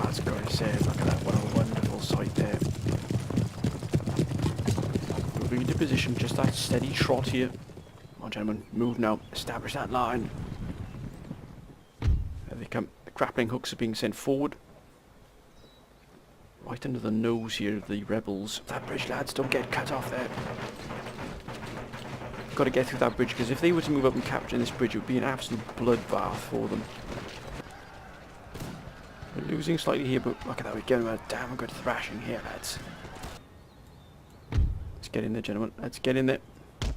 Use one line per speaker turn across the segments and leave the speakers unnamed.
Ah, it's got to say, look at that, what a wonderful sight there. Moving into position, just that steady trot here. Come on, gentlemen, move now, establish that line. There they come. The grappling hooks are being sent forward. Right under the nose here of the rebels. That bridge, lads, don't get cut off there. Got to get through that bridge, because if they were to move up and capture this bridge, it would be an absolute bloodbath for them. We're losing slightly here, but look at that, we're giving them a damn good thrashing here, lads. Let's get in there, gentlemen. Let's get in there. We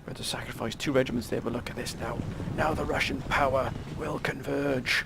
had to sacrifice 2 regiments there, but look at this now. Now the Russian power will converge.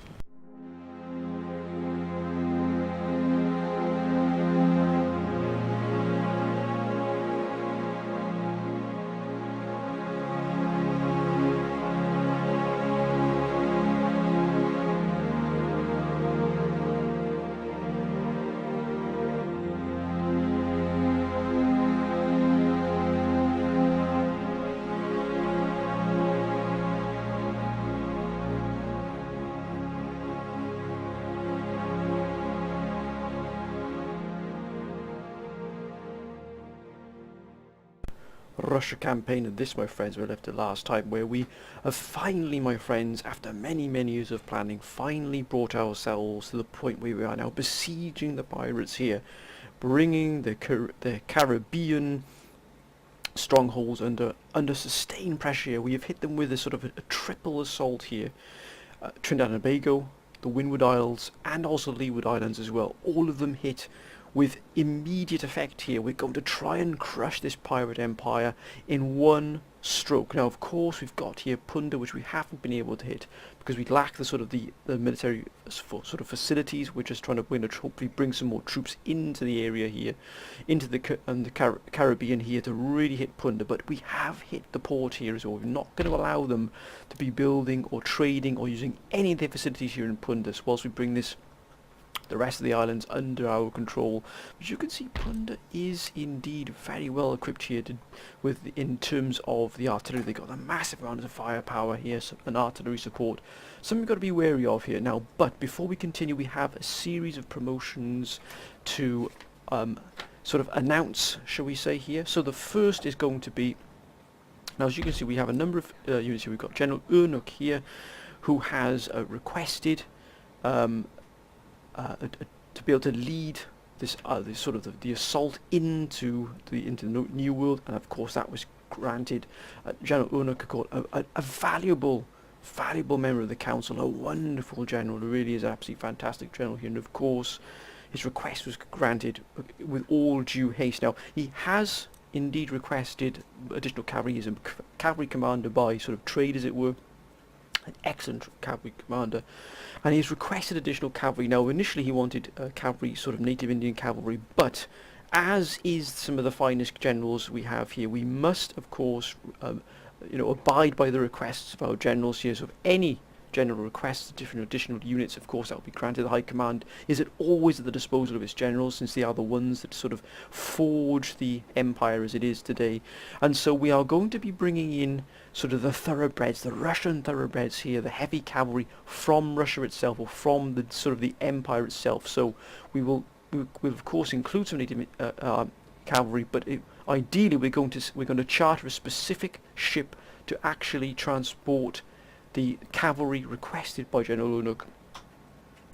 Russia campaign, and this, my friends, we left it last time, where we have finally, my friends, after many years of planning, finally brought ourselves to the point where we are now besieging the pirates here, bringing the Caribbean strongholds under sustained pressure here. We have hit them with a sort of a triple assault here. Trinidad and Tobago, the Windward Isles, and also Leeward Islands as well. All of them hit with immediate effect here. We're going to try and crush this pirate empire in one stroke. Now, of course, we've got here Punda, which we haven't been able to hit because we lack the sort of the military sort of facilities. We're just trying to hopefully bring some more troops into the area here, into the Caribbean here, to really hit Punda. But we have hit the port here as well. We're not going to allow them to be building or trading or using any of their facilities here in Punda, so whilst we bring the rest of the islands under our control. But you can see Punda is indeed very well equipped here in terms of the artillery. They've got a massive amount of firepower here, and artillery support. Something we've got to be wary of here now. But before we continue, we have a series of promotions to sort of announce, shall we say, here. So the first is going to be, now as you can see, we have a number of units here. We've got General Urnuk here, who has requested to be able to lead this sort of the assault into the New World, and of course that was granted. General Urnuk, a valuable member of the council, a wonderful general, who really is an absolutely fantastic general here, and of course his request was granted with all due haste. Now, he has indeed requested additional cavalry. He's a cavalry commander by sort of trade, as it were, an excellent cavalry commander, and he's requested additional cavalry. Now, initially he wanted cavalry, sort of native Indian cavalry, but as is some of the finest generals we have here, we must, of course, abide by the requests of our generals here. So if any general requests different additional units, of course that will be granted. The High Command is always at the disposal of its generals, since they are the ones that sort of forge the empire as it is today. And so we are going to be bringing in sort of the thoroughbreds, the Russian thoroughbreds here, the heavy cavalry from Russia itself, or from the sort of the empire itself. So we will of course include some native cavalry, but ideally we're going to charter a specific ship to actually transport the cavalry requested by General Urnuk.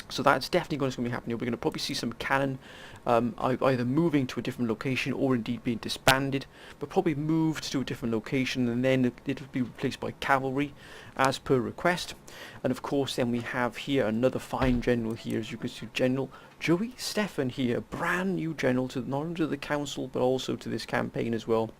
So that's definitely going to be happening. We're going to probably see some cannon either moving to a different location or indeed being disbanded, but probably moved to a different location, and then it'll be replaced by cavalry as per request. And of course then we have here another fine general here, as you can see, General Joey Stefan here, a brand new general to not only to the council but also to this campaign as well.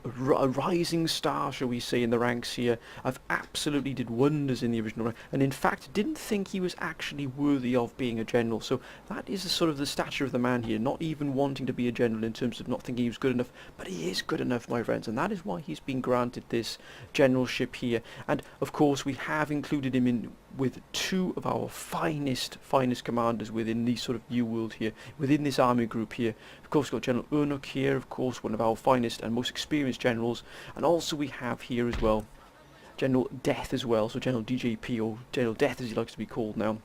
A rising star, shall we say, in the ranks here. I've absolutely did wonders in the original rank, and in fact didn't think he was actually worthy of being a general. So that is sort of the stature of the man here, not even wanting to be a general in terms of not thinking he was good enough, but he is good enough, my friends, and that is why he's been granted this generalship here. And of course we have included him in with two of our finest commanders within the sort of New World here, within this army group here. Of course we've got General Urnuk here, of course one of our finest and most experienced generals, and also we have here as well General Death as well, so General DJP, or General Death as he likes to be called now.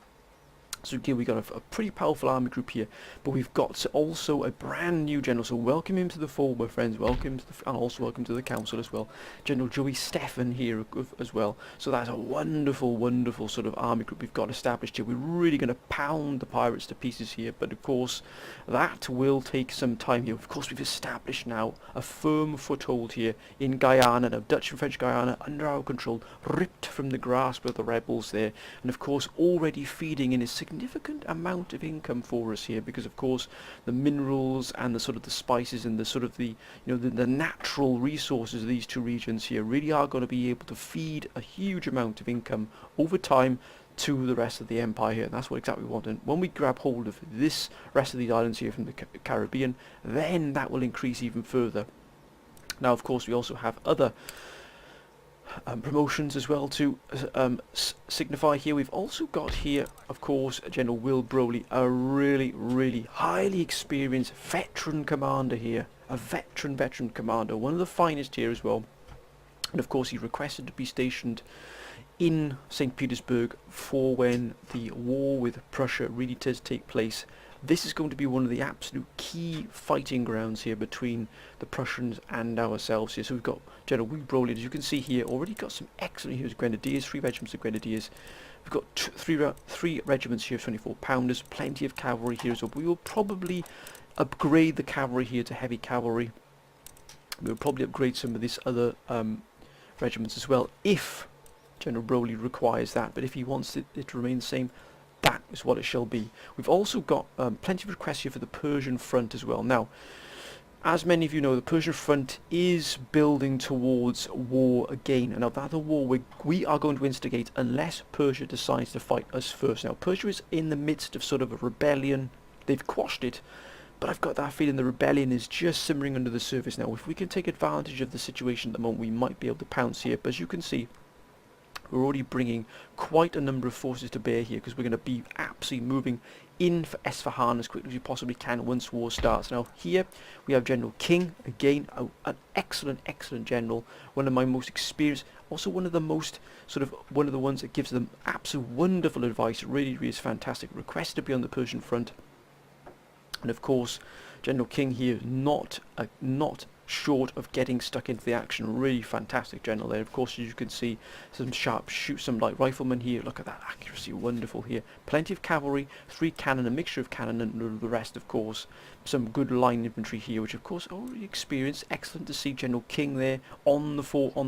So again, we've got a pretty powerful army group here, but we've got also a brand new general. So welcome him to the fold, my friends. Welcome to and also welcome to the council as well. General Joey Stefan here as well. So that's a wonderful, wonderful sort of army group we've got established here. We're really going to pound the pirates to pieces here, but of course that will take some time here. Of course, we've established now a firm foothold here in Guyana, now Dutch and French Guyana under our control, ripped from the grasp of the rebels there, and of course already feeding in a significant amount of income for us here, because of course the minerals and the sort of the spices and the sort of the the natural resources of these two regions here really are going to be able to feed a huge amount of income over time to the rest of the empire here, and that's what exactly we want. And when we grab hold of this rest of these islands here from the Caribbean, then that will increase even further. Now of course we also have other promotions as well to signify here. We've also got here, of course, General Will Broley, a really highly experienced veteran commander here, a veteran commander, one of the finest here as well. And of course he requested to be stationed in St. Petersburg for when the war with Prussia really does take place. This is going to be one of the absolute key fighting grounds here between the Prussians and ourselves here. So we've got General Will Broley, as you can see here, already got some excellent here's Grenadiers, 3 regiments of Grenadiers. We've got three regiments here of 24 pounders, plenty of cavalry here as well. We will probably upgrade the cavalry here to heavy cavalry. We'll probably upgrade some of these other regiments as well if General Broley requires that, but if he wants it to remain the same, that is what it shall be. We've also got plenty of requests here for the Persian front as well. Now, as many of you know, the Persian front is building towards war again. And now that's a war we are going to instigate unless Persia decides to fight us first. Now, Persia is in the midst of sort of a rebellion. They've quashed it, but I've got that feeling the rebellion is just simmering under the surface now. If we can take advantage of the situation at the moment, we might be able to pounce here. But as you can see, we're already bringing quite a number of forces to bear here, because we're going to be absolutely moving in for Esfahan as quickly as we possibly can once war starts. Now here we have General King, again an excellent general, one of my most experienced, also one of the most one of the ones that gives them absolute wonderful advice. It really is fantastic. Request to be on the Persian front, and of course General King here not short of getting stuck into the action. Really fantastic general there. Of course, as you can see, some some light riflemen here. Look at that accuracy, wonderful here. Plenty of cavalry, 3 cannon, a mixture of cannon and the rest, of course. Some good line infantry here, which of course already experienced. Excellent to see General King there on the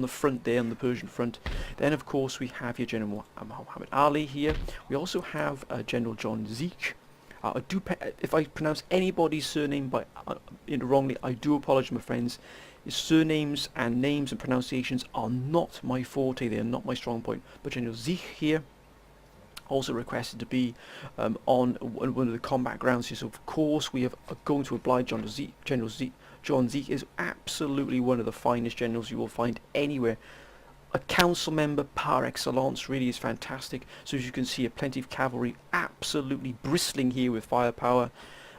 front there, on the Persian front. Then of course we have here General Muhammad Ali here. We also have General John Zeke. If I pronounce anybody's surname wrongly, I do apologise, my friends. His surnames and names and pronunciations are not my forte, they are not my strong point. But General Zeke here also requested to be on one of the combat grounds here. So of course we are going to oblige General Zeke. John Zeke is absolutely one of the finest generals you will find anywhere. A council member par excellence, really is fantastic. So as you can see, plenty of cavalry, absolutely bristling here with firepower.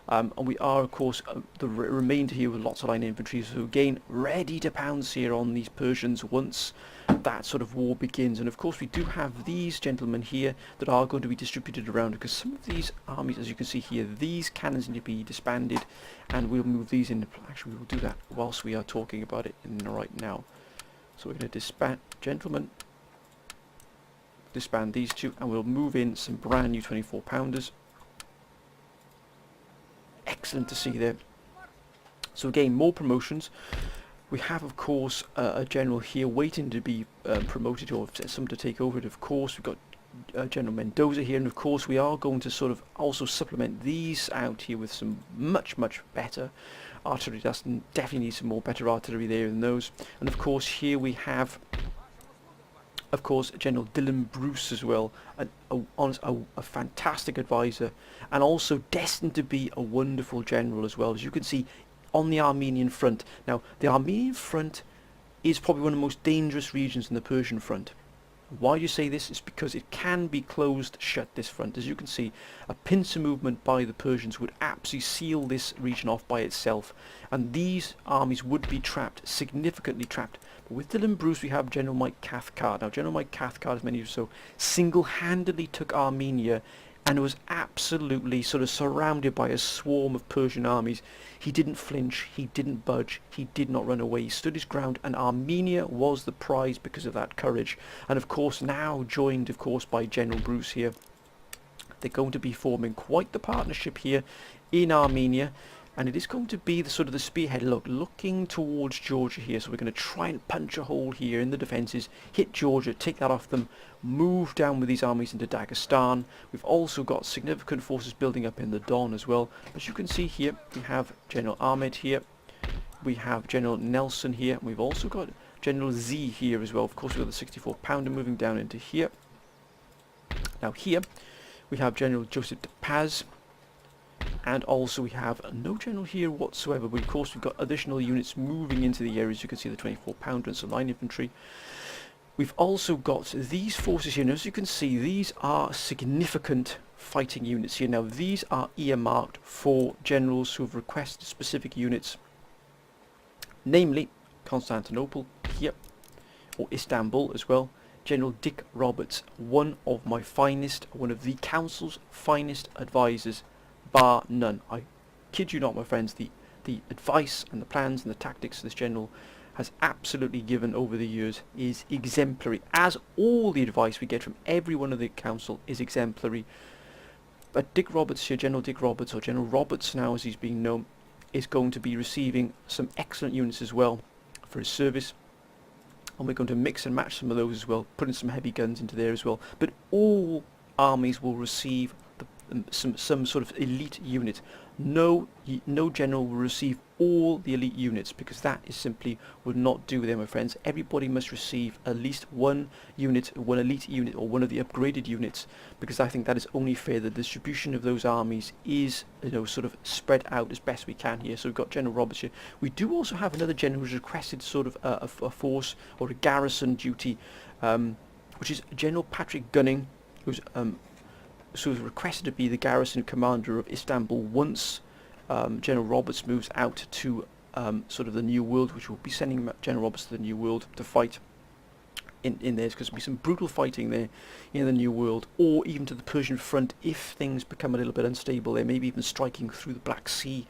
And we are, of course, the remainder here with lots of line infantry. So again, ready to pounce here on these Persians once that sort of war begins. And of course, we do have these gentlemen here that are going to be distributed around, because some of these armies, as you can see here, these cannons need to be disbanded, and we'll move these in. Actually, we will do that whilst we are talking about it right now. So we're going to disband these two, and we'll move in some brand new 24 pounders. Excellent to see there. So again, more promotions. We have, of course, a general here waiting to be promoted, or someone to take over it. Of course, we've got General Mendoza here, and of course we are going to sort of also supplement these out here with some much better artillery. That's definitely need some more better artillery there than those. And of course here we have, of course, General Dylan Bruce as well, a fantastic advisor, and also destined to be a wonderful general as well. As you can see on the Armenian front. Now the Armenian front is probably one of the most dangerous regions in the Persian front. Why do you say this? It's because it can be closed shut, this front. As you can see, a pincer movement by the Persians would absolutely seal this region off by itself, and these armies would be trapped, significantly trapped. But with Dylan Bruce we have General Mike Cathcart. Now General Mike Cathcart, as many of you know, single-handedly took Armenia and was absolutely sort of surrounded by a swarm of Persian armies. He didn't flinch, he didn't budge, he did not run away, he stood his ground, and Armenia was the prize because of that courage. And of course now joined of course by General Bruce here, they're going to be forming quite the partnership here in Armenia, and it is going to be the sort of the spearhead. Look, looking towards Georgia here, so we're going to try and punch a hole here in the defences, hit Georgia, take that off them, move down with these armies into Dagestan. We've also got significant forces building up in the Don as well. As you can see here, we have General Ahmed here, we have General Nelson here, and we've also got General Z here as well. Of course, we've got the 64 pounder moving down into here. Now here we have General Joseph de Paz, and also we have no general here whatsoever, but of course we've got additional units moving into the areas. You can see the 24 pounder and some line infantry. We've also got these forces here. Now, as you can see, these are significant fighting units here. Now these are earmarked for generals who have requested specific units, namely Constantinople here, or Istanbul as well. General Dick Roberts, one of my finest, one of the council's finest advisors, bar none. I kid you not, my friends, the advice and the plans and the tactics this general has absolutely given over the years is exemplary, as all the advice we get from every one of the council is exemplary. But Dick Roberts here, General Dick Roberts, or General Roberts now as he's being known, is going to be receiving some excellent units as well for his service. And we're going to mix and match some of those as well, putting some heavy guns into there as well. But all armies will receive some sort of elite unit. No general will receive all the elite units, because that is simply would not do there, my friends. Everybody must receive at least one unit, one elite unit, or one of the upgraded units, because I think that is only fair. The distribution of those armies is, you know, sort of spread out as best we can here. So we've got General Roberts here. We do also have another general who's requested sort of a force or a garrison duty, which is General Patrick Gunning, who's so was requested to be the garrison commander of Istanbul once General Roberts moves out to sort of the New World, which will be sending General Roberts to the New World to fight in there, because there'll be some brutal fighting there in the New World, or even to the Persian front if things become a little bit unstable there, maybe even striking through the Black Sea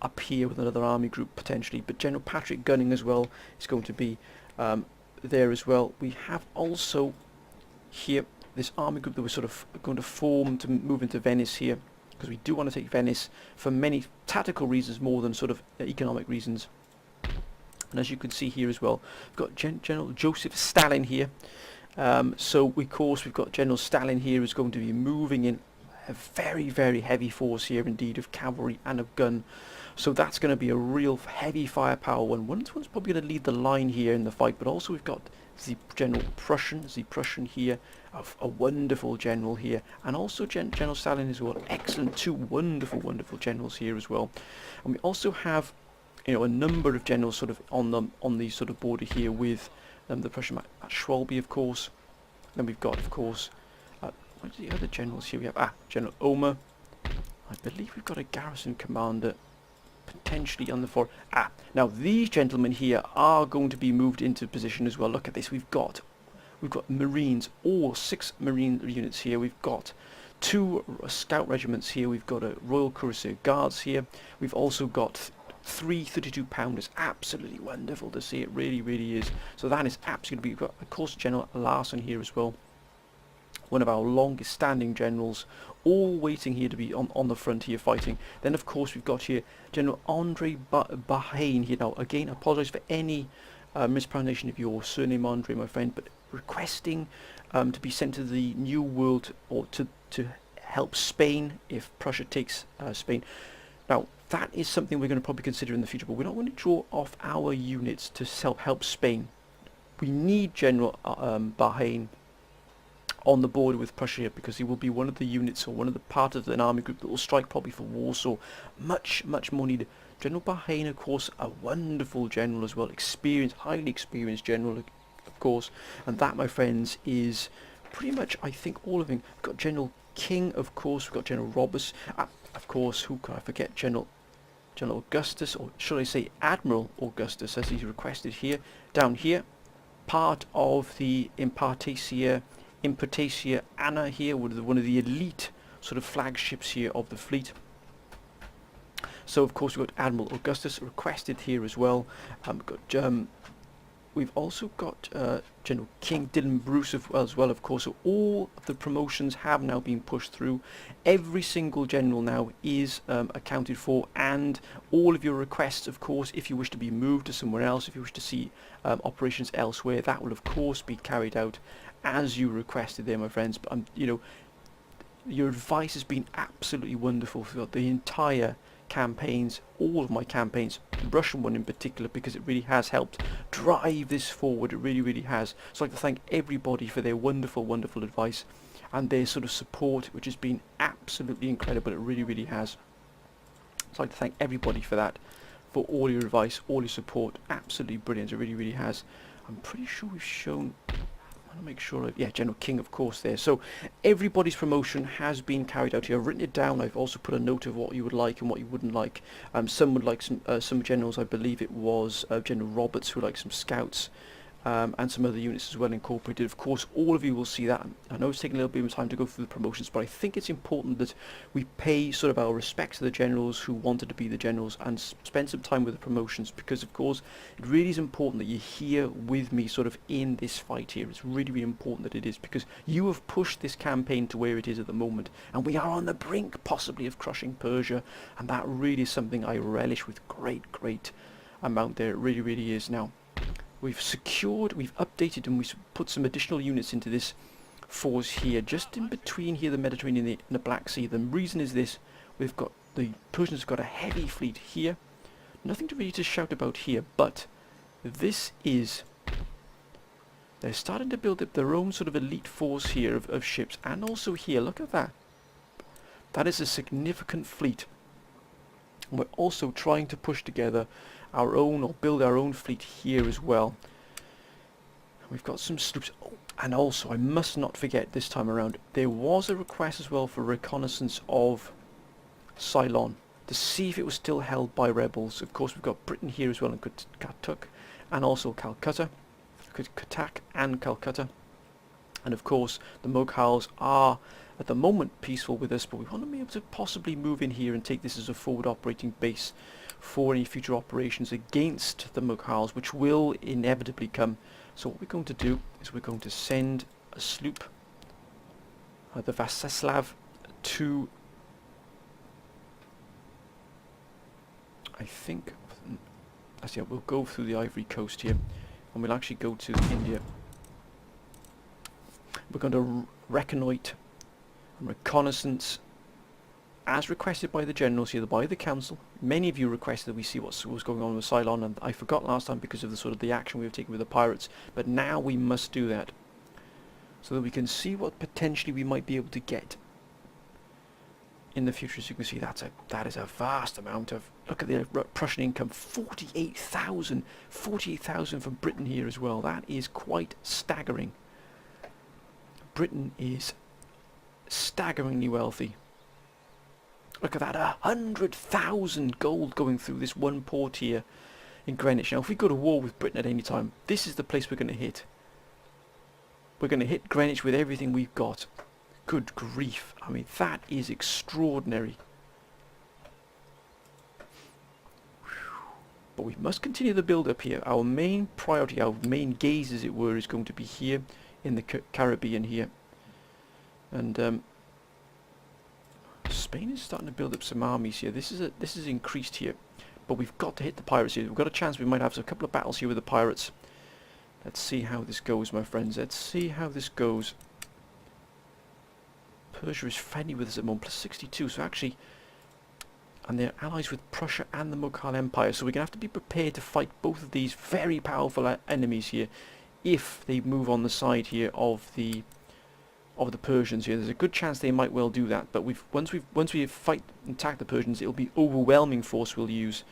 up here with another army group potentially. But General Patrick Gunning as well is going to be there as well. We have also here this army group that we're sort of going to form to move into Venice here, because we do want to take Venice for many tactical reasons more than sort of economic reasons. And as you can see here as well, we've got General Joseph Stalin here. So of course we've got General Stalin here who's going to be moving in a very, very heavy force here indeed, of cavalry and of gun. So that's going to be a real heavy firepower one. One's probably going to lead the line here in the fight, but also we've got the Prussian here, a wonderful general here, and also General Stalin as well. Excellent, two wonderful generals here as well. And we also have, you know, a number of generals sort of on the sort of border here with the Prussian at Schwalbe, of course. Then we've got, of course, what are the other generals here? We have General Omer. I believe we've got a garrison commander potentially on the fore. Now these gentlemen here are going to be moved into position as well. Look at this. We've got Marines, all 6 Marine units here. We've got 2 scout regiments here. We've got a Royal Cuirassier Guards here. We've also got 3 32 pounders. Absolutely wonderful to see. It really, really is. So that is absolutely. We've got, of course, General Larson here as well, one of our longest standing generals, all waiting here to be on the front here fighting. Then of course we've got here General Andre Bahane here. Now again, I apologise for any mispronunciation of your surname, Andre, my friend, but requesting to be sent to the New World, or to help Spain if Prussia takes Spain. Now that is something we're going to probably consider in the future, but we're not going to draw off our units to help Spain. We need General Bahane on the border with Prussia here, because he will be one of the units, or one of the part of an army group that will strike probably for Warsaw. Much more needed. General Bahane, of course, a wonderful general as well, experienced, highly experienced general, of course, and that, my friends, is pretty much, I think, all of them. We've got General King, of course. We've got General Roberts, of course. Who can I forget? General Augustus, or should I say Admiral Augustus, as he's requested here. Down here, part of the Impertatia Anna here, one of the elite sort of flagships here of the fleet. So of course we've got Admiral Augustus requested here as well. We've also got General King, Dylan Bruce as well, of course. So all of the promotions have now been pushed through. Every single general now is accounted for, and all of your requests, of course, if you wish to be moved to somewhere else, if you wish to see operations elsewhere, that will of course be carried out as you requested there, my friends. But you know, your advice has been absolutely wonderful throughout the entire campaigns, all of my campaigns, the Russian one in particular, because it really has helped drive this forward. It really has. So I'd like to thank everybody for their wonderful advice and their sort of support, which has been absolutely incredible. It really has. So I'd like to thank everybody for that, for all your advice, all your support. Absolutely brilliant. It really has. I'm pretty sure we've shown, I want to make sure, yeah, General King, of course, there. So everybody's promotion has been carried out here. I've written it down. I've also put a note of what you would like and what you wouldn't like. Some would like some generals. I believe it was General Roberts who liked some scouts, and some other units as well incorporated. Of course, all of you will see that. I know it's taking a little bit of time to go through the promotions, but I think it's important that we pay sort of our respects to the generals who wanted to be the generals and spend some time with the promotions, because of course it really is important that you're here with me sort of in this fight here. It's really important that it is, because you have pushed this campaign to where it is at the moment, and we are on the brink possibly of crushing Persia, and that really is something I relish with great amount there. It really is. Now we've secured, we've updated, and we've put some additional units into this force here, just in between here, the Mediterranean and the Black Sea. The reason is this: we've got, the Persians have got a heavy fleet here. Nothing to really to shout about here, but this is, they're starting to build up their own sort of elite force here of ships, and also here, look at that. That is a significant fleet. And we're also trying to push together our own, or build our own fleet here as well. We've got some sloops. Oh, and also I must not forget this time around, there was a request as well for reconnaissance of Ceylon to see if it was still held by rebels. Of course we've got Britain here as well, in Katuk, and also Calcutta, Katak and Calcutta. And of course the Mughals are at the moment peaceful with us, but we want to be able to possibly move in here and take this as a forward operating base for any future operations against the Mughals, which will inevitably come. So what we're going to do is we're going to send a sloop, the Vaseslav, to, I think, actually we'll go through the Ivory Coast here, and we'll actually go to India. We're going to reconnoitre and reconnaissance as requested by the generals here, by the council. Many of you requested that we see what was going on with Ceylon, and I forgot last time because of the sort of the action we have taken with the pirates, but now we must do that so that we can see what potentially we might be able to get in the future. As you can see, that is a vast amount of, look at the Prussian income, 48,000 from Britain here as well. That is quite staggering. Britain is staggeringly wealthy. Look at that, 100,000 gold going through this one port here in Greenwich. Now if we go to war with Britain at any time, this is the place we're going to hit. We're going to hit Greenwich with everything we've got. Good grief, I mean that is extraordinary. But we must continue the build up here. Our main priority, our main gaze as it were, is going to be here in the Caribbean here. And Spain is starting to build up some armies here. This is increased here, but we've got to hit the pirates here. We've got a chance. We might have a couple of battles here with the pirates. Let's see how this goes, my friends. Let's see how this goes. Persia is friendly with us at the moment, plus 62. So actually, and they're allies with Prussia and the Mughal Empire. So we're gonna have to be prepared to fight both of these very powerful enemies here, if they move on the side here of the Persians here. There's a good chance they might well do that, but once we fight and attack the Persians, it'll be overwhelming force we'll use.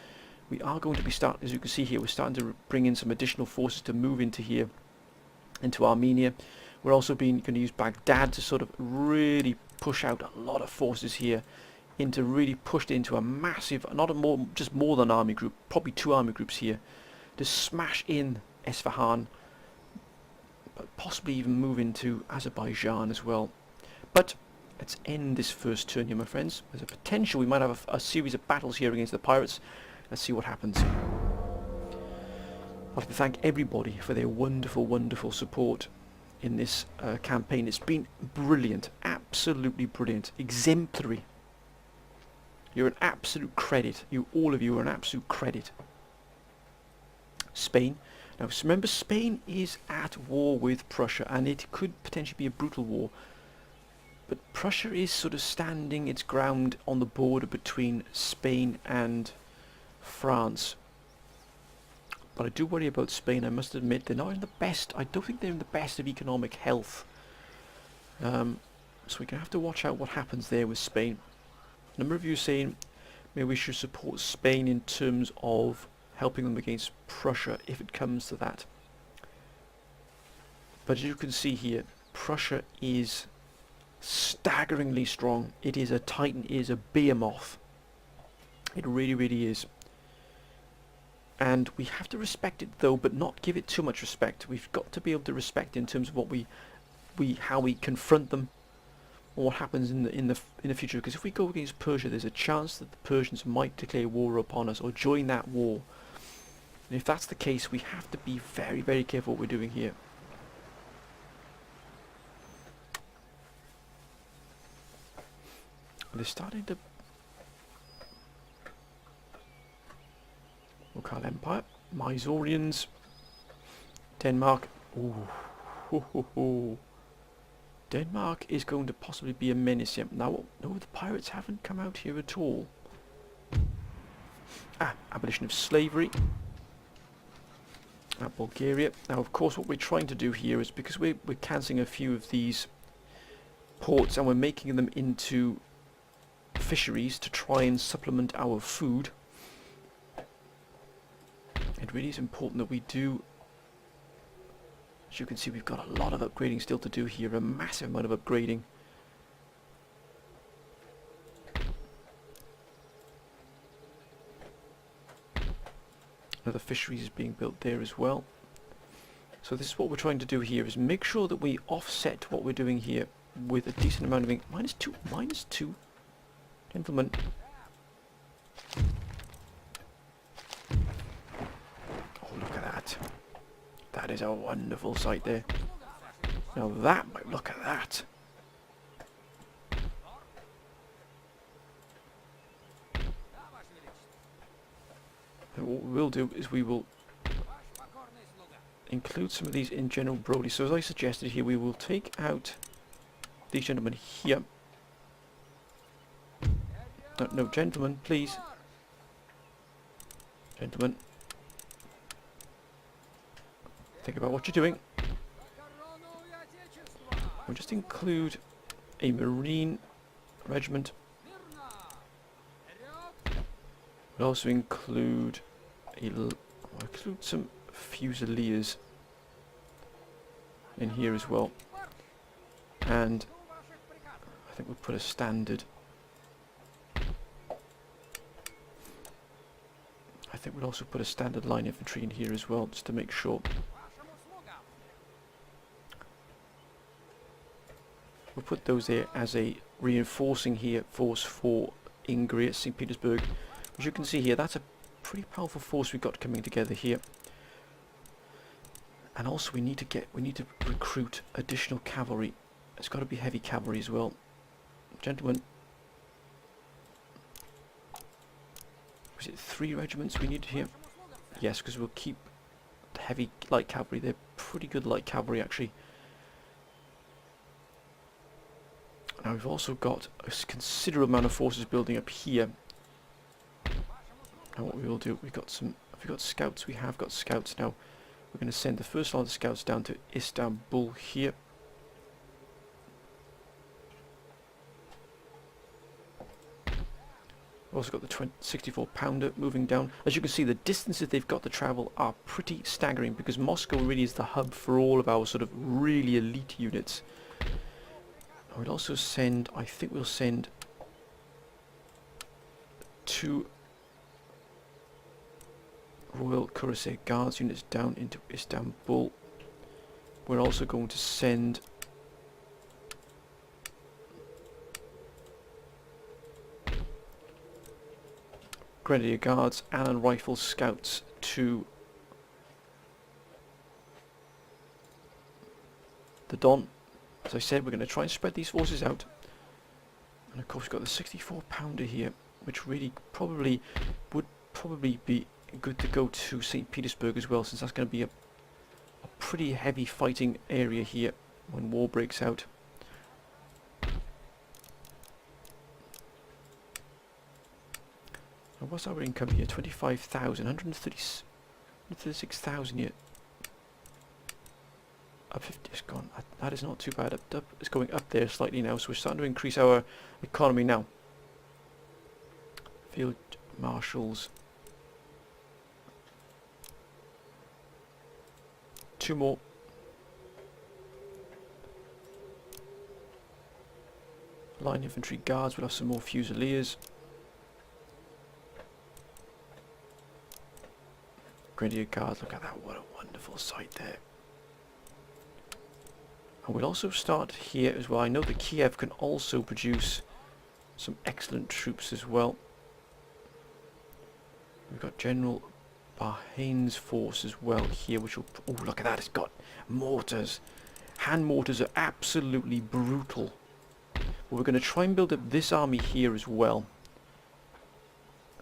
We are going to be as you can see here, we're starting to bring in some additional forces to move into here, into Armenia. We're also going to use Baghdad to sort of really push out a lot of forces here, into really pushed into a massive, just more than an army group, probably 2 army groups here, to smash in Esfahan, but possibly even move into Azerbaijan as well. But Let's end this first turn here, my friends. There's a potential we might have a series of battles here against the pirates. Let's see what happens. I'd like to thank everybody for their wonderful, wonderful support in this campaign. It's been brilliant, absolutely brilliant, exemplary. You're an absolute credit. All of you are an absolute credit. Spain. Now remember, Spain is at war with Prussia, and it could potentially be a brutal war. But Prussia is sort of standing its ground on the border between Spain and France. But I do worry about Spain, I must admit. They're not in the best, I don't think they're in the best of economic health. So we're going to have to watch out what happens there with Spain. A number of you are saying maybe we should support Spain in terms of helping them against Prussia if it comes to that. But as you can see here, Prussia is staggeringly strong. It is a titan, it is a behemoth. It really, really is. And we have to respect it though, but not give it too much respect. We've got to be able to respect in terms of what how we confront them, or what happens in the future. Because if we go against Persia, there's a chance that the Persians might declare war upon us or join that war. And if that's the case, we have to be very, very careful what we're doing here. They're starting to... Mughal Empire, Mysoreans, Denmark. Ooh, ho, ho, ho. Denmark is going to possibly be a menace here. Now, no, the pirates haven't come out here at all. Abolition of slavery. Bulgaria. Now, of course, what we're trying to do here is, because we're cancelling a few of these ports and we're making them into fisheries to try and supplement our food. It really is important that we do. As you can see, we've got a lot of upgrading still to do here, a massive amount of upgrading. Another fisheries is being built there as well. So this is what we're trying to do here, is make sure that we offset what we're doing here with a decent amount of minus two. Gentlemen. Oh, look at that. That is a wonderful sight there. Now look at that. And what we'll do is we will include some of these in General Brody. So as I suggested here, we will take out these gentlemen here. No, gentlemen, please. Gentlemen. Think about what you're doing. We'll just include a Marine regiment. We'll also include some Fusiliers in here as well. And I think we'll put a standard. I think we'll also put a standard line infantry in here as well, just to make sure. We'll put those there as a reinforcing here force for Ingrid, St. Petersburg. As you can see here, that's a pretty powerful force we've got coming together here. And also we need to recruit additional cavalry. It's got to be heavy cavalry as well. Gentlemen. Was it 3 regiments we need here? Yes, because we'll keep the heavy light cavalry. They're pretty good light cavalry actually. Now we've also got a considerable amount of forces building up here. Now what we will do, we've got scouts, we have got scouts now. We're going to send the first lot of scouts down to Istanbul here. We've also got the 64 pounder moving down. As you can see, the distances they've got to travel are pretty staggering, because Moscow really is the hub for all of our sort of really elite units. I would also send, I think we'll send 2 Royal Cuirassier Guards units down into Istanbul. We're also going to send Grenadier Guards and Rifle Scouts to the Don. As I said, we're going to try and spread these forces out. And of course we've got the 64 pounder here, which really would probably be good to go to St. Petersburg as well, since that's going to be a pretty heavy fighting area here when war breaks out. And what's our income here? 25,000, 136,000 here. Up 50, it's gone. That is not too bad. Up, it's going up there slightly now, so we're starting to increase our economy now. Field marshals. 2 more. Line infantry guards, we'll have some more fusiliers. Grenadier guards, look at that, what a wonderful sight there. And we'll also start here as well. I know that Kiev can also produce some excellent troops as well. We've got General Bahrain's force as well here, which will... Oh, look at that, it's got mortars. Hand mortars are absolutely brutal. But we're going to try and build up this army here as well.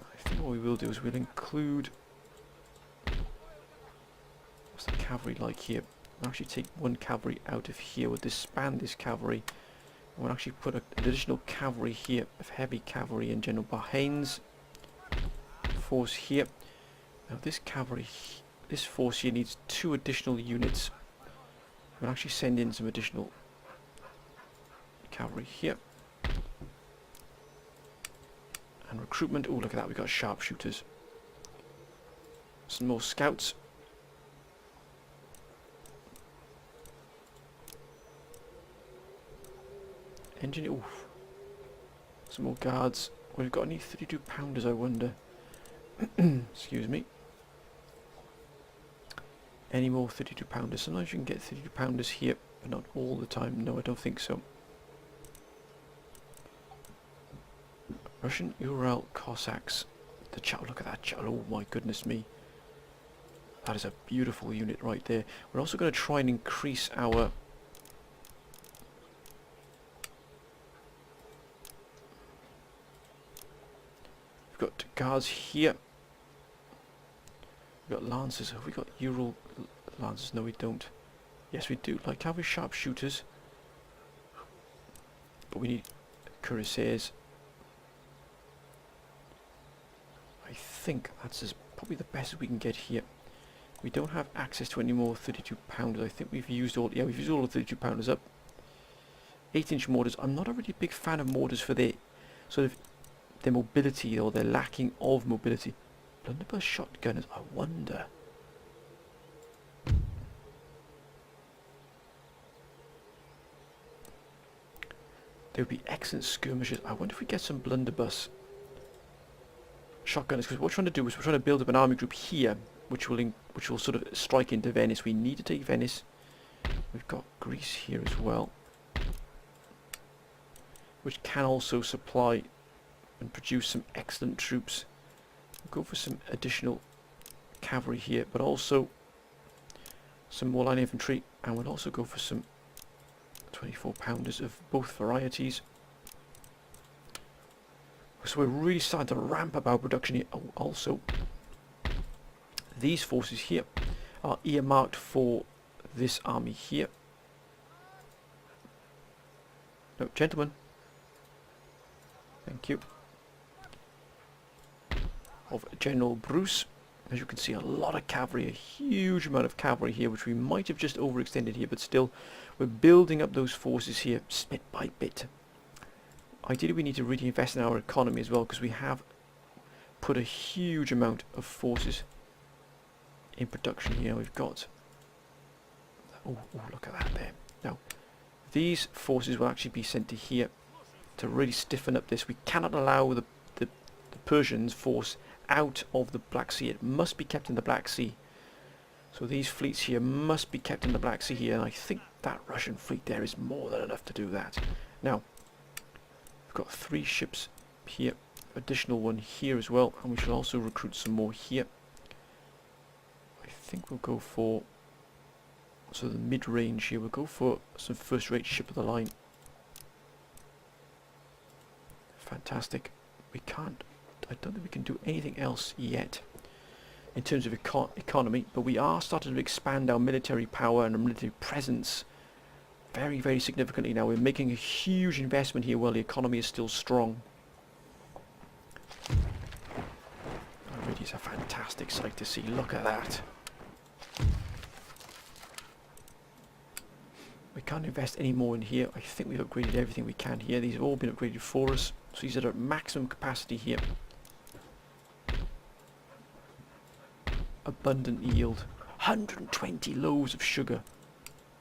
I think what we will do is we'll include... What's the cavalry like here? We'll actually take 1 cavalry out of here. We'll disband this cavalry. And we'll actually put an additional cavalry here of heavy cavalry in General Bahrain's force here. Now this cavalry, this force here needs 2 additional units. We'll actually send in some additional cavalry here. And recruitment, oh look at that, we've got sharpshooters. Some more scouts. Engineer, oof. Some more guards. We've got any 32 pounders, I wonder. Excuse me. Any more 32 pounders? Sometimes you can get 32 pounders here, but not all the time. No, I don't think so. Russian Ural Cossacks. The chow, look at that chow. Oh my goodness me. That is a beautiful unit right there. We're also going to try and increase our... We've got guards here. We've got lancers. Have we got Ural lancers? No, we don't. Yes, we do. Like cavalry sharpshooters. But we need cuirassiers. I think that's probably the best we can get here. We don't have access to any more 32 pounders. I think we've used all... Yeah, we've used all the 32 pounders up. 8-inch mortars. I'm not a really big fan of mortars for their sort of their mobility or their lacking of mobility. Blunderbuss shotgunners, I wonder. They would be excellent skirmishers. I wonder if we get some blunderbuss shotgunners, because what we're trying to do is we're trying to build up an army group here, which will sort of strike into Venice. We need to take Venice. We've got Greece here as well, which can also supply and produce some excellent troops. We'll go for some additional cavalry here, but also some more line infantry, and we'll also go for some 24 pounders of both varieties. So we're really starting to ramp up our production here. Oh, also, these forces here are earmarked for this army here. No, gentlemen. Thank you. Of General Bruce. As you can see, a lot of cavalry, a huge amount of cavalry here, which we might have just overextended here, but still, we're building up those forces here, bit by bit. Ideally, we need to really invest in our economy as well, because we have put a huge amount of forces in production here. We've got... Oh, look at that there. Now, these forces will actually be sent to here to really stiffen up this. We cannot allow the Persians force out of the Black Sea. It must be kept in the Black Sea. So these fleets here must be kept in the Black Sea here, and I think that Russian fleet there is more than enough to do that. Now, we've got 3 ships here additional one here as well, and we shall also recruit some more here. I think we'll go for, so the mid-range here, we'll go for some first-rate ship of the line. Fantastic. We can't, I don't think we can do anything else yet in terms of economy, but we are starting to expand our military power and our military presence very, very significantly now. We're making a huge investment here while the economy is still strong. It really is a fantastic sight to see. Look at that. We can't invest any more in here. I think we've upgraded everything we can here. These have all been upgraded for us. So these are at maximum capacity here. Abundant yield. 120 loaves of sugar.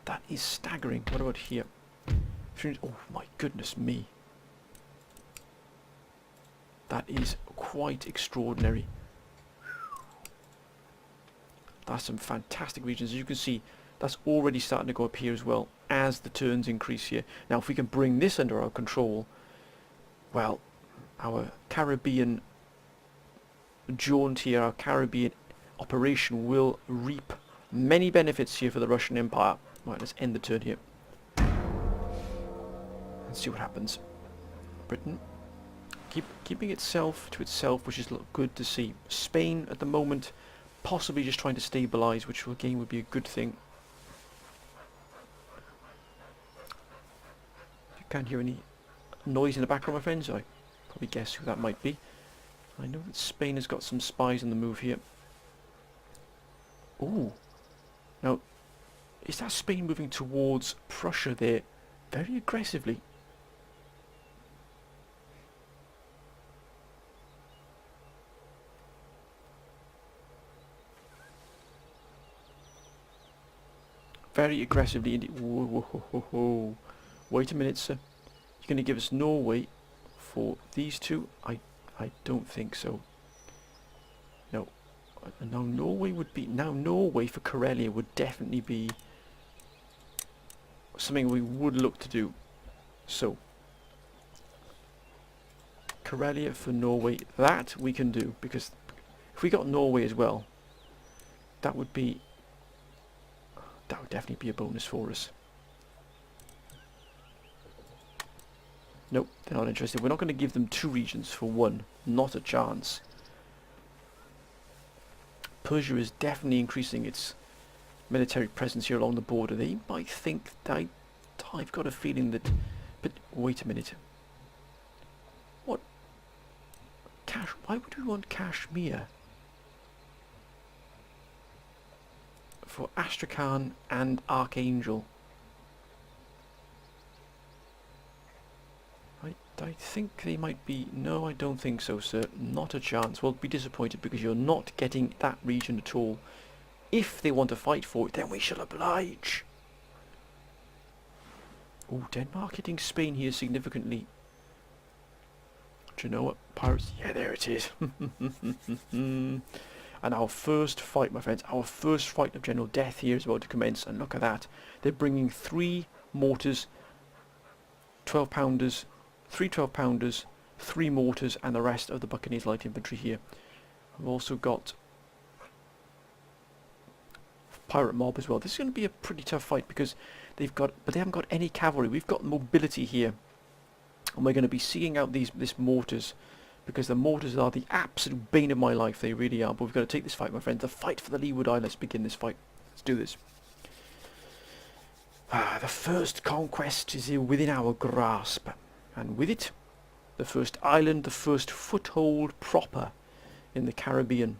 That is staggering. What about here? Oh my goodness me. That is quite extraordinary. That's some fantastic regions. As you can see, that's already starting to go up here as well as the turns increase here. Now if we can bring this under our control, well, our Caribbean jaunt here, our Caribbean operation will reap many benefits here for the Russian Empire. Right, let's end the turn here. Let's see what happens. Britain keeping itself to itself, which is good to see. Spain at the moment possibly just trying to stabilise, which again would be a good thing. You can't hear any noise in the background, my friends. I probably guess who that might be. I know that Spain has got some spies on the move here. Ooh. Now, is that Spain moving towards Prussia there very aggressively? Very aggressively indeed. Whoa, whoa, whoa, whoa, whoa. Wait a minute, sir. You're going to give us Norway for these two? I don't think so. No. Now Norway would be... Now Norway for Karelia would definitely be something we would look to do. So, Karelia for Norway, that we can do, because if we got Norway as well, that would definitely be a bonus for us. Nope, they're not interested. We're not going to give them two regions for one. Not a chance. Persia is definitely increasing its military presence here along the border. They might think that I've got a feeling that... But wait a minute. What? Why would we want Kashmir? For Astrakhan and Archangel. I think they might be... No, I don't think so, sir. Not a chance. We'll be disappointed because you're not getting that region at all. If they want to fight for it, then we shall oblige. Oh, Denmark hitting Spain here significantly. Do you know what? Pirates... Yeah, there it is. And our first fight, my friends, our first fight of general death here is about to commence. And look at that. They're bringing 3 mortars, 12-pounders, 3 12-pounders, 3 mortars, and the rest of the Buccaneers light infantry here. We've also got pirate mob as well. This is going to be a pretty tough fight because they haven't got any cavalry. We've got mobility here, and we're going to be seeing out this mortars, because the mortars are the absolute bane of my life. They really are. But we've got to take this fight, my friends. The fight for the Leeward Islands. Let's begin this fight. Let's do this. The first conquest is within our grasp. And with it, the first island, the first foothold proper in the Caribbean.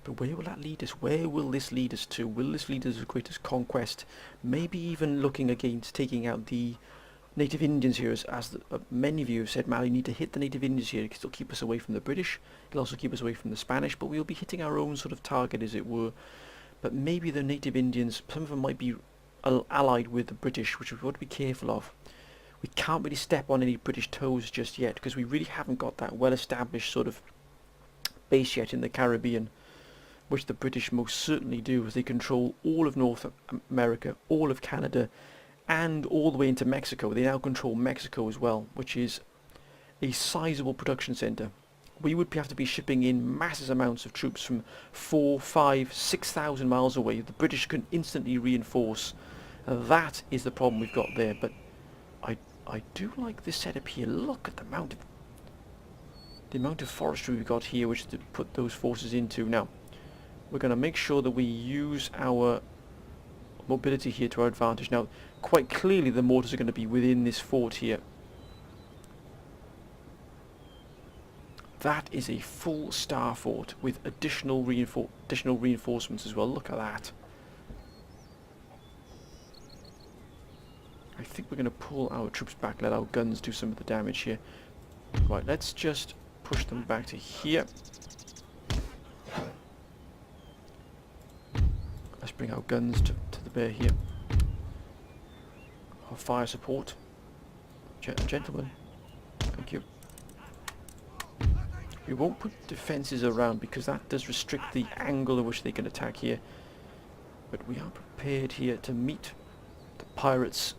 But where will that lead us? Where will this lead us to? Will this lead us to greatest conquest? Maybe even looking against taking out the native Indians here, as many of you have said, Mal, you need to hit the native Indians here. It'll keep us away from the British. It'll also keep us away from the Spanish, but we'll be hitting our own sort of target, as it were. But maybe the native Indians, some of them might be allied with the British, which we've got to be careful of. We can't really step on any British toes just yet, because we really haven't got that well-established sort of base yet in the Caribbean, which the British most certainly do, as they control all of North America, all of Canada, and all the way into Mexico. They now control Mexico as well, which is a sizable production centre. We would have to be shipping in massive amounts of troops from 4, 5, 6,000 miles away. The British can instantly reinforce. That is the problem we've got there. But I do like this setup here. Look at the amount of forestry we've got here, which to put those forces into. Now, we're going to make sure that we use our mobility here to our advantage. Now, quite clearly the mortars are going to be within this fort here. That is a full star fort with additional reinforcements as well. Look at that. I think we're going to pull our troops back, let our guns do some of the damage here. Right, let's just push them back to here. Let's bring our guns to the bear here. Our fire support. Gentlemen, thank you. We won't put defences around because that does restrict the angle in which they can attack here. But we are prepared here to meet the pirates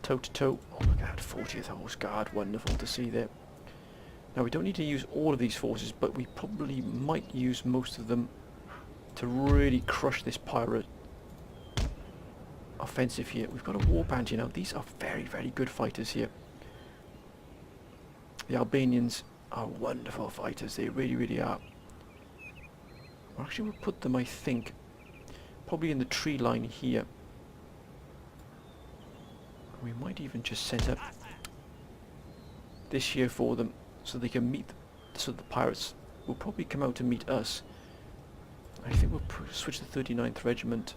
toe to toe. Oh look at that, 40th Horse Guard, wonderful to see there. Now we don't need to use all of these forces, but we probably might use most of them to really crush this pirate offensive here. We've got a warband here now. These are very, very good fighters here. The Albanians are wonderful fighters, they really, really are. Actually, we'll put them, I think, probably in the tree line here. We might even just set up this here for them so they can meet, so the pirates will probably come out to meet us. I think we'll switch the 39th Regiment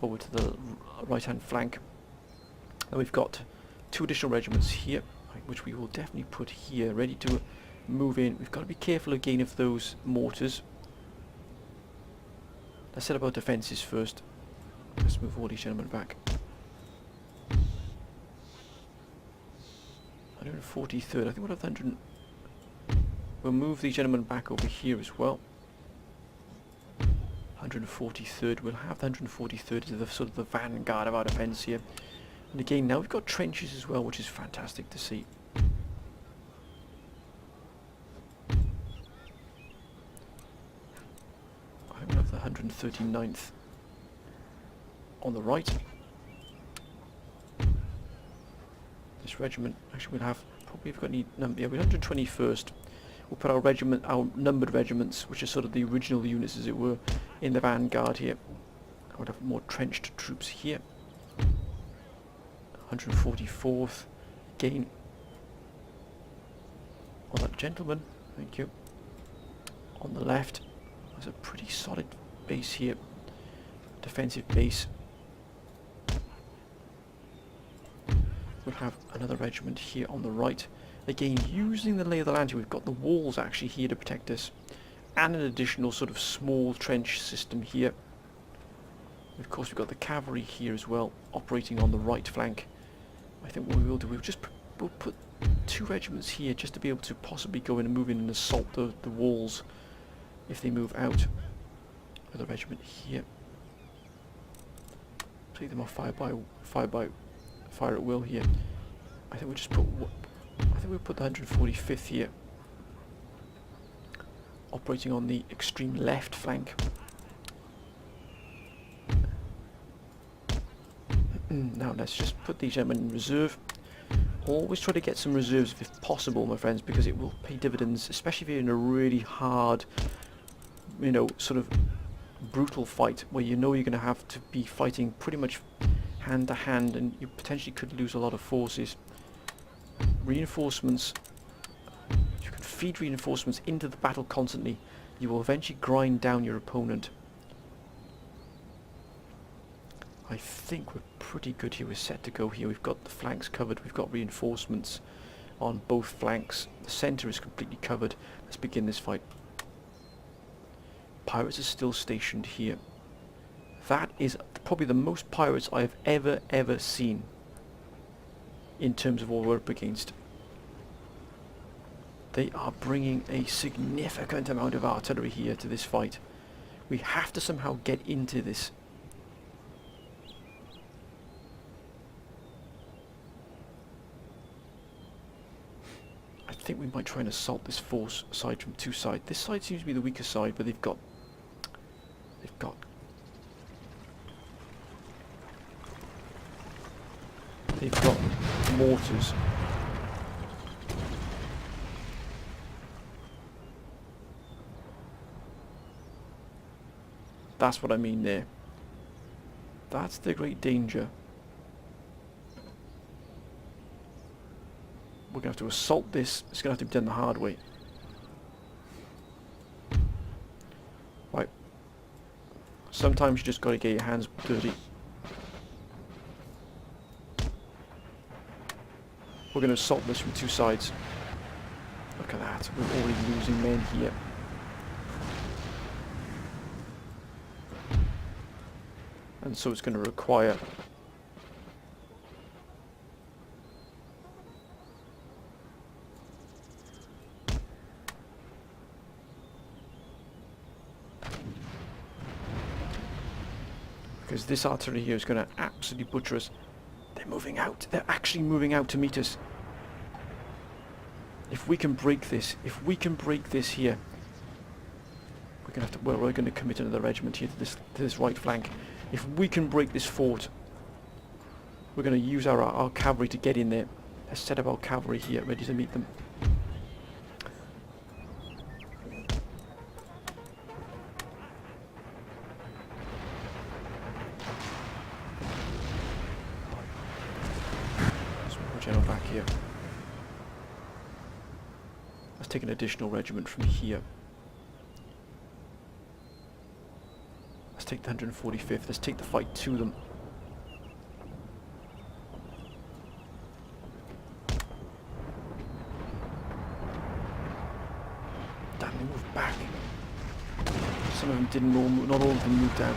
over to the right hand flank. And we've got 2 additional regiments here, which we will definitely put here, ready to move in. We've got to be careful again of those mortars. Let's set up our defences first. Let's move all these gentlemen back. 143rd, I think we'll have 100. We'll move these gentlemen back over here as well. 143rd, we'll have the 143rd as the sort of the vanguard of our defence here. And again, now we've got trenches as well, which is fantastic to see. I will have the 139th on the right. This regiment, actually we'll have, probably if we've got any number, yeah, we're 121st. We'll put our regiment, our numbered regiments, which are sort of the original units as it were, in the vanguard here. I would have more trenched troops here. 144th, again, on that gentleman, thank you. On the left, there's a pretty solid base here, defensive base. We'll have another regiment here on the right. Again, using the lay of the land here, we've got the walls actually here to protect us, and an additional sort of small trench system here. Of course, we've got the cavalry here as well, operating on the right flank. I think what we will do, we'll put 2 regiments here just to be able to possibly go in and move in and assault the walls if they move out. Another regiment here. Take them off fire at will here. I think we'll just put. I think we'll put the 145th here, operating on the extreme left flank. Now let's just put these gentlemen in reserve. Always try to get some reserves if possible, my friends, because it will pay dividends, especially if you're in a really hard, you know, sort of brutal fight where you know you're going to have to be fighting pretty much hand to hand, and you potentially could lose a lot of forces. Reinforcements, if you can feed reinforcements into the battle constantly, you will eventually grind down your opponent. I think we're pretty good here. We're set to go here. We've got the flanks covered. We've got reinforcements on both flanks. The centre is completely covered. Let's begin this fight. Pirates are still stationed here. That is probably the most pirates I have ever seen in terms of what we're up against. They are bringing a significant amount of artillery here to this fight. We have to somehow get into this. think we might try and assault this force side from two sides. This side seems to be the weaker side, but they've got mortars. That's what I mean there. That's the great danger. We're going to have to assault this. It's going to have to be done the hard way. Right. Sometimes you just got to get your hands dirty. We're going to assault this from two sides. Look at that. We're already losing men here. And so it's going to require because this artillery here is going to absolutely butcher us. They're moving out. They're actually moving out to meet us. If we can break this, here, we're going to have to. Well, we're going to commit another regiment here to this right flank. If we can break this fort, we're going to use our cavalry to get in there. Let's set up our cavalry here, ready to meet them. Let's move our general back here. Let's take an additional regiment from here. Let's take the 145th. Let's take the fight to them. Damn, they moved back. Some of them didn't move, not all of them moved out.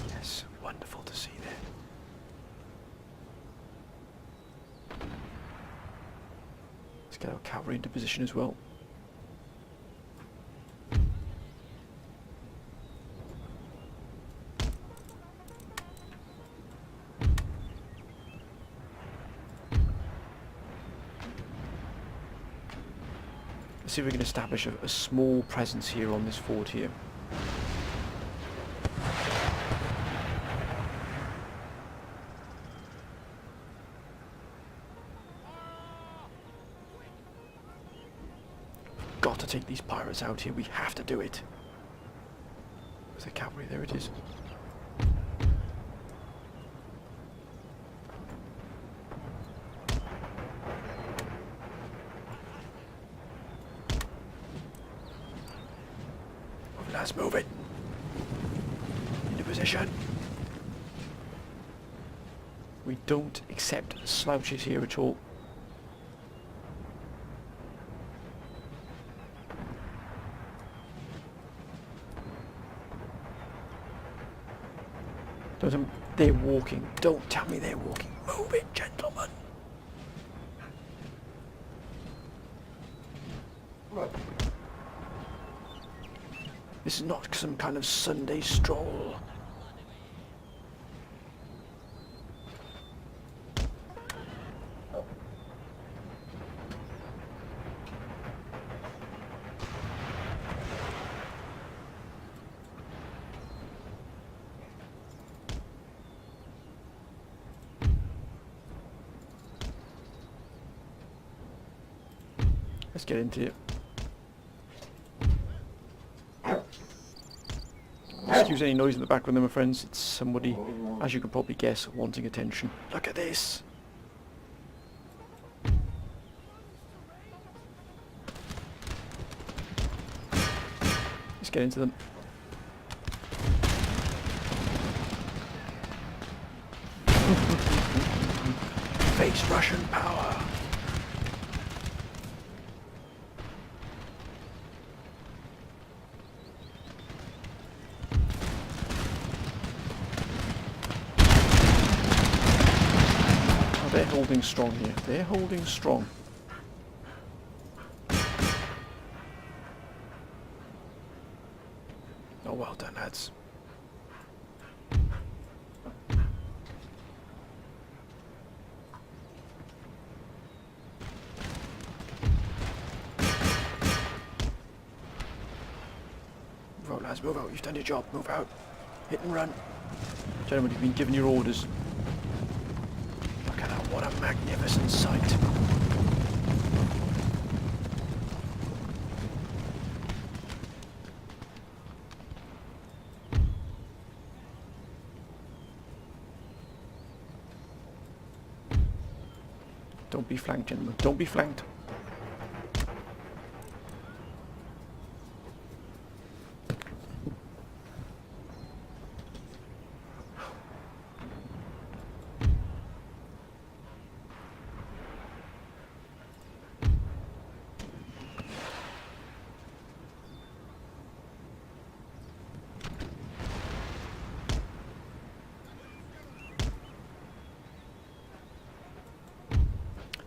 Yes, wonderful to see there. Let's get our cavalry into position as well. Let's see if we can establish a small presence here on this fort here. Got to take these pirates out here. We have to do it. There's the cavalry. There it is. Let's move it. Into position. We don't accept slouches here at all. They're walking. Don't tell me they're walking. Move it, gentlemen. Right. This is not some kind of Sunday stroll. Let's get into it. Excuse any noise in the background there, my friends. It's somebody, as you can probably guess, wanting attention. Look at this. Let's get into them. Face Russian power. They're holding strong here. They're holding strong. Oh, well done, lads. lads, move out. You've done your job. Move out. Hit and run. Gentlemen, you've been given your orders. Look at that. What a magnificent sight. Don't be flanked, gentlemen. Don't be flanked.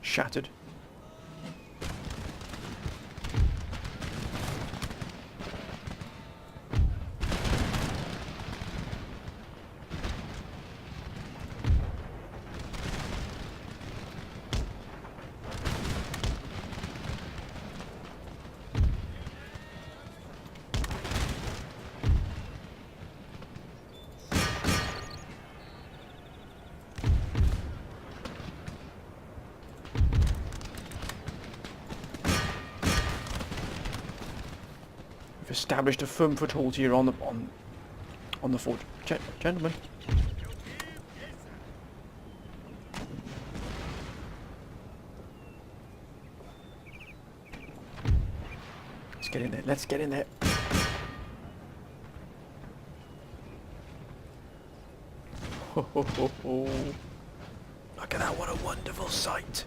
Shattered. We've established a firm foothold here on the fort. Gentlemen. Let's get in there. Let's get in there. Ho, ho, ho, ho. Look at that. What a wonderful sight.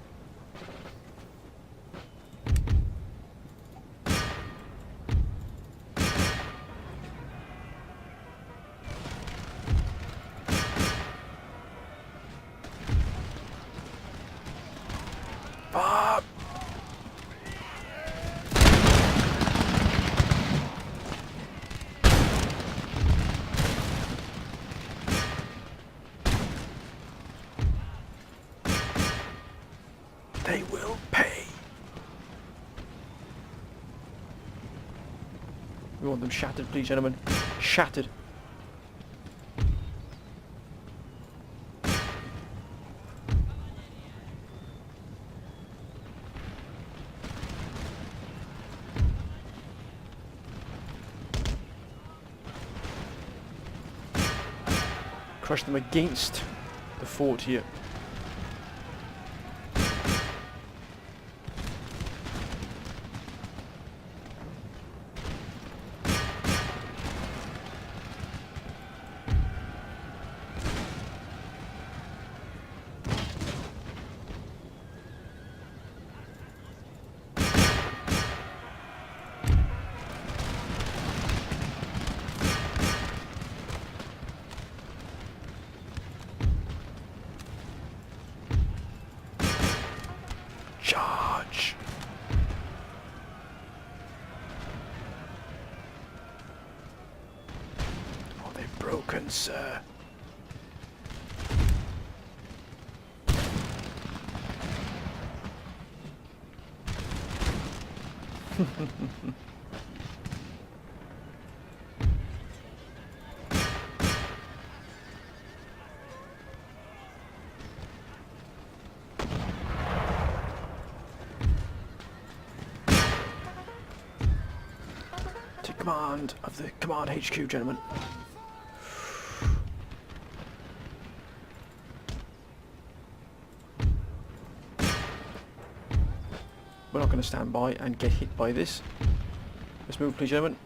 They will pay. We want them shattered, please, gentlemen. Shattered. Crush them against the fort here. Charge! Oh, they're broken, sir. Command of the command HQ, gentlemen. We're not going to stand by and get hit by this. Let's move, please, gentlemen.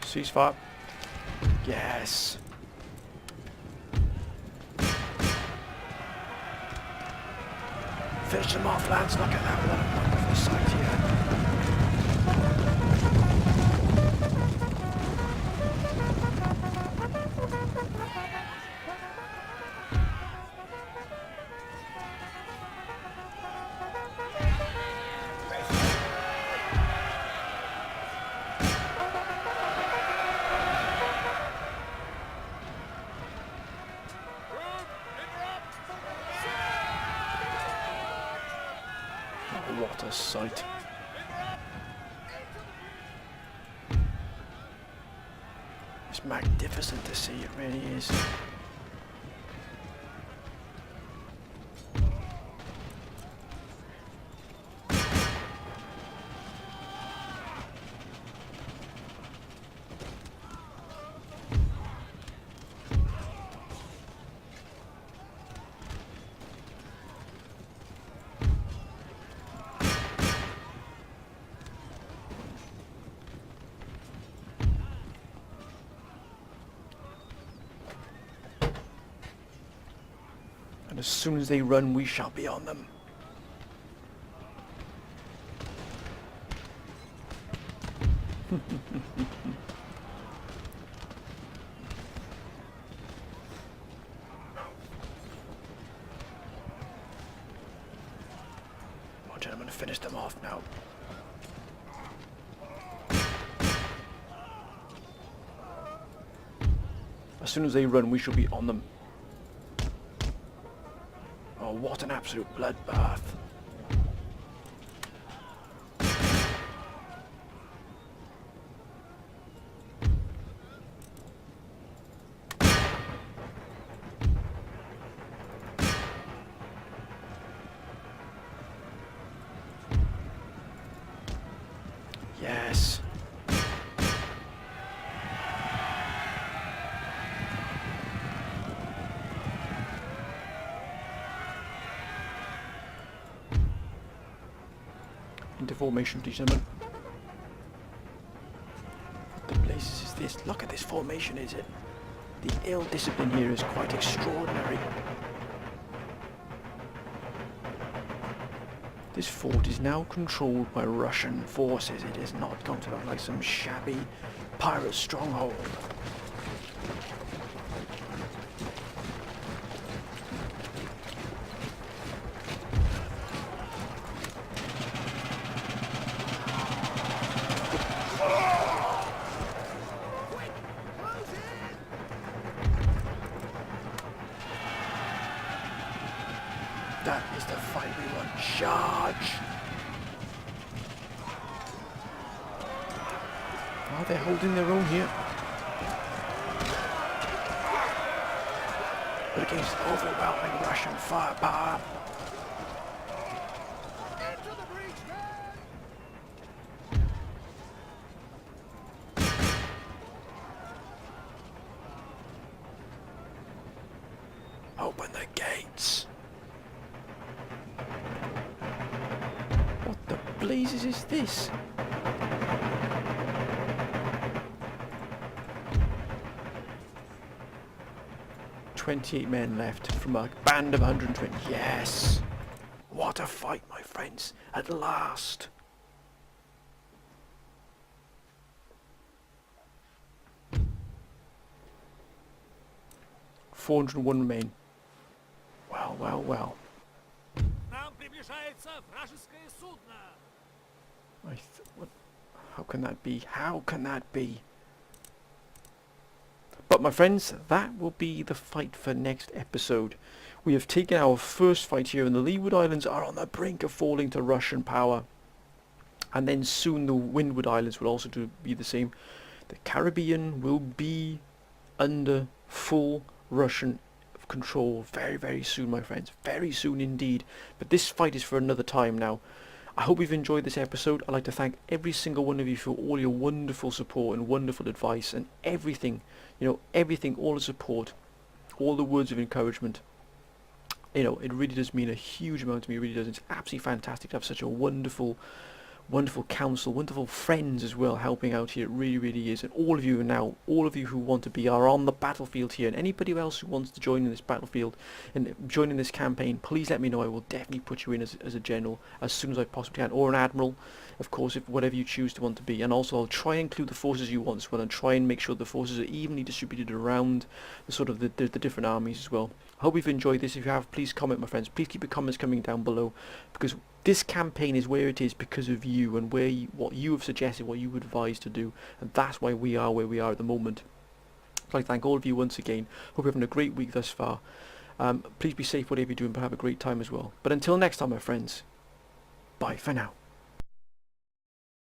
Ceasefire. Yes. Finish them off, lads. Look at that. What a wonderful sight here. What a sight. It's magnificent to see, it really is. And as soon as they run, we shall be on them. Well, gentlemen, finish them off now. As soon as they run, we shall be on them. Oh, what an absolute bloodbath. Yes. Into formation, please, gentlemen. What the blazes is this? Look at this formation, is it? The ill discipline here is quite extraordinary. This fort is now controlled by Russian forces. It is not going to look like some shabby pirate stronghold. That is the fight we want. Charge! Oh, they're holding their own here. But against overwhelming Russian firepower. Open the gates. What the blazes is this? "28 men left from a band of 120. Yes! What a fight, my friends, at last! "401 remain. Well, well, well. What? How can that be? How can that be? But my friends, that will be the fight for next episode. We have taken our first fight here, and the Leeward Islands are on the brink of falling to Russian power. And then soon the Windward Islands will also be the same. The Caribbean will be under full Russian control very, very soon, my friends. Very soon indeed. But this fight is for another time now. I hope you've enjoyed this episode. I'd like to thank every single one of you for all your wonderful support and wonderful advice and everything, everything, all the support, all the words of encouragement. It really does mean a huge amount to me. It really does. It's absolutely fantastic to have such a wonderful council, wonderful friends as well helping out here. It really, really is. And all of you who want to be are on the battlefield here. And anybody else who wants to join in this battlefield and join in this campaign, please let me know. I will definitely put you in as a general as soon as I possibly can, or an admiral, of course, if whatever you choose to want to be. And also I'll try and include the forces you want as well, and try and make sure the forces are evenly distributed around the different armies as well. I hope you've enjoyed this. If you have, please comment, my friends. Please keep your comments coming down below, because this campaign is where it is because of you and what you have suggested, what you advised to do, and that's why we are where we are at the moment. I'd like to thank all of you once again. Hope you're having a great week thus far. Please be safe whatever you're doing, but have a great time as well. But until next time, my friends, Bye for now.